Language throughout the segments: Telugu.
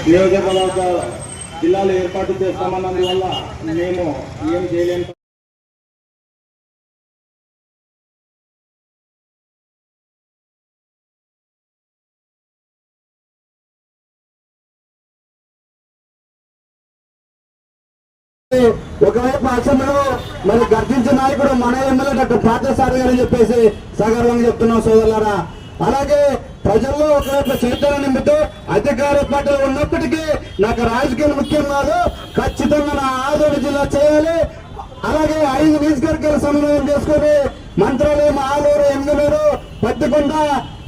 నియోజకవర్గ జిల్లాలు ఏర్పాటు చేస్తామన్నందువల్ల మేము ఏం చేయలేము. ఒకవైపు అసెంబ్లీలో మరి గర్జించిన నాయకుడు మన ఎమ్మెల్యే డాక్టర్ పార్థసారథి గారు చెప్పేసి సగర్వంగా చెప్తున్నాం సోదరులారా. అలాగే ప్రజల్లో ఒకవైపు చైతన్య నింపుతూ అధికార పార్టీలు ఉన్నప్పటికీ నాకు రాజకీయం ముఖ్యం కాదు, ఖచ్చితంగా నా ఆదోని జిల్లా చేయాలి. అలాగే 5 నియోజకవర్గాల సమన్వయం చేసుకుని మంత్రాలయం, ఆలూరు, ఎంగనూరు, పత్తికొండ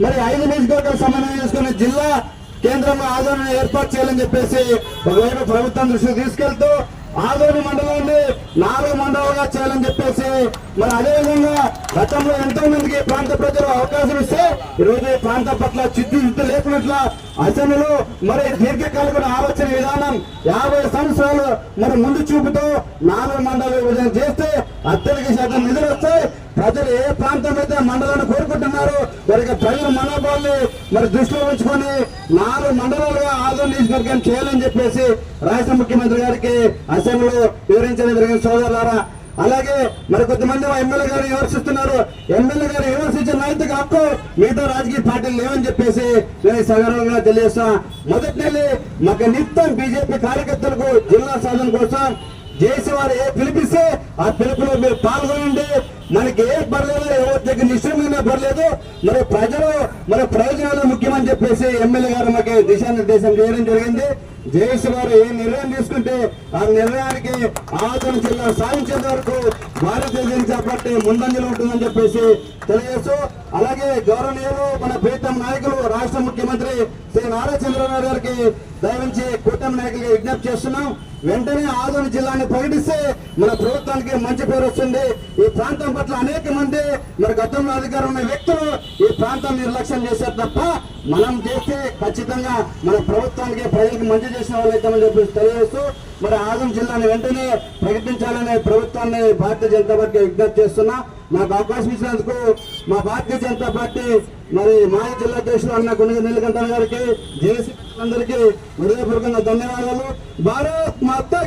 మరి 5 నియోజకవర్గాల సమన్వయం చేసుకుని జిల్లా కేంద్రంలో ఆదోని ఏర్పాటు చేయాలని చెప్పేసి ఒకవైపు ప్రభుత్వం దృష్టికి తీసుకెళ్తూ ఆదోని మండలాన్ని 4 మండలాలుగా చేయాలని చెప్పేసి మరి అదేవిధంగా గతంలో ఎంతో మందికి ప్రాంత ప్రజలు అవకాశం ఇస్తే ఈరోజు ఈ ప్రాంతం పట్ల చిత్తు లేకున్నట్ల అసెంబ్లీలో మరి దీర్ఘకాలిక ఆలోచన విధానం 50 సంవత్సరాలు మరి ముందు చూపుతూ 4 మండల విభజన చేస్తే అత్యధిక శాతం నిధులు వస్తాయి. ప్రజలు ఏ ప్రాంతం అయితే మండలాన్ని కోరుకుంటున్నారు వారికి ప్రజల మనోభావాన్ని మరి దృష్టిలో ఉంచుకొని 4 మండలాలుగా ఆదోని నియోజకవర్గం చేయాలని చెప్పేసి రాష్ట్ర ముఖ్యమంత్రి గారికి అసెంబ్లీలో వివరించడం జరిగిన సోదరులారా. అలాగే మరి కొంతమంది ఎమ్మెల్యే గారు విమర్శిస్తున్నారు. ఎమ్మెల్యే గారు విమర్శించిన నైతిక హక్కు మిగతా రాజకీయ పార్టీలు లేవని చెప్పేసి నేను సగర్వంగా తెలియజేస్తా. మొదటి నెల మాకు నిత్యం బీజేపీ కార్యకర్తలకు జిల్లా సాధన కోసం చేసి వారు ఏ పిలిపిస్తే ఆ పిలుపులో మీరు పాల్గొనండి. మనకి ఏ పర్లేదు, ఎవరి దగ్గర నిశ్చయమైన పర్లేదు, మరి ప్రజలు మరి ప్రయోజనాలు ముఖ్యమని చెప్పేసి ఎమ్మెల్యే గారు మాకు దిశానిర్దేశం చేయడం జరిగింది. జేసీ వారు ఏ నిర్ణయం తీసుకుంటే ఆ నిర్ణయానికి ఆదోని జిల్లా సాధించేంత వరకు భారతీయ జనతా పార్టీ ముందంజలో ఉంటుందని చెప్పేసి తెలియజేస్తూ, అలాగే గౌరవనీయులు మన ప్రీతం నాయకులు రాష్ట్ర ముఖ్యమంత్రి శ్రీ నారా చంద్రబాబు గారికి దయవించి కూటమి నాయకులుగా విజ్ఞప్తి చేస్తున్నాం. వెంటనే ఆదోని జిల్లాని ప్రకటిస్తే మన ప్రభుత్వానికి మంచి పేరు వస్తుంది. ఈ ప్రాంతం పట్ల అనేక మంది మరి గతంలో అధికారం ఉన్న వ్యక్తులు ఈ ప్రాంతం నిర్లక్ష్యం చేశారు తప్ప మనం చేస్తే ఖచ్చితంగా మన ప్రభుత్వానికి ప్రజలకు మంచి చేసిన వాళ్ళు అవుతామని చెప్పి తెలియజేస్తూ మరి ఆదోని జిల్లాని వెంటనే ప్రకటించాలనే ప్రభుత్వాన్ని భారతీయ జనతా పార్టీ విజ్ఞప్తి చేస్తున్నా. నాకు అవకాశం ఇచ్చినందుకు మా భారతీయ జనతా పార్టీ మరి మాజీ జిల్లా అధ్యక్షులు అన్న గుణగ నీలకంఠన్ గారికి, జేసీ అందరికీ హృదయపూర్వకంగా ధన్యవాదాలు. భారత్ మాతా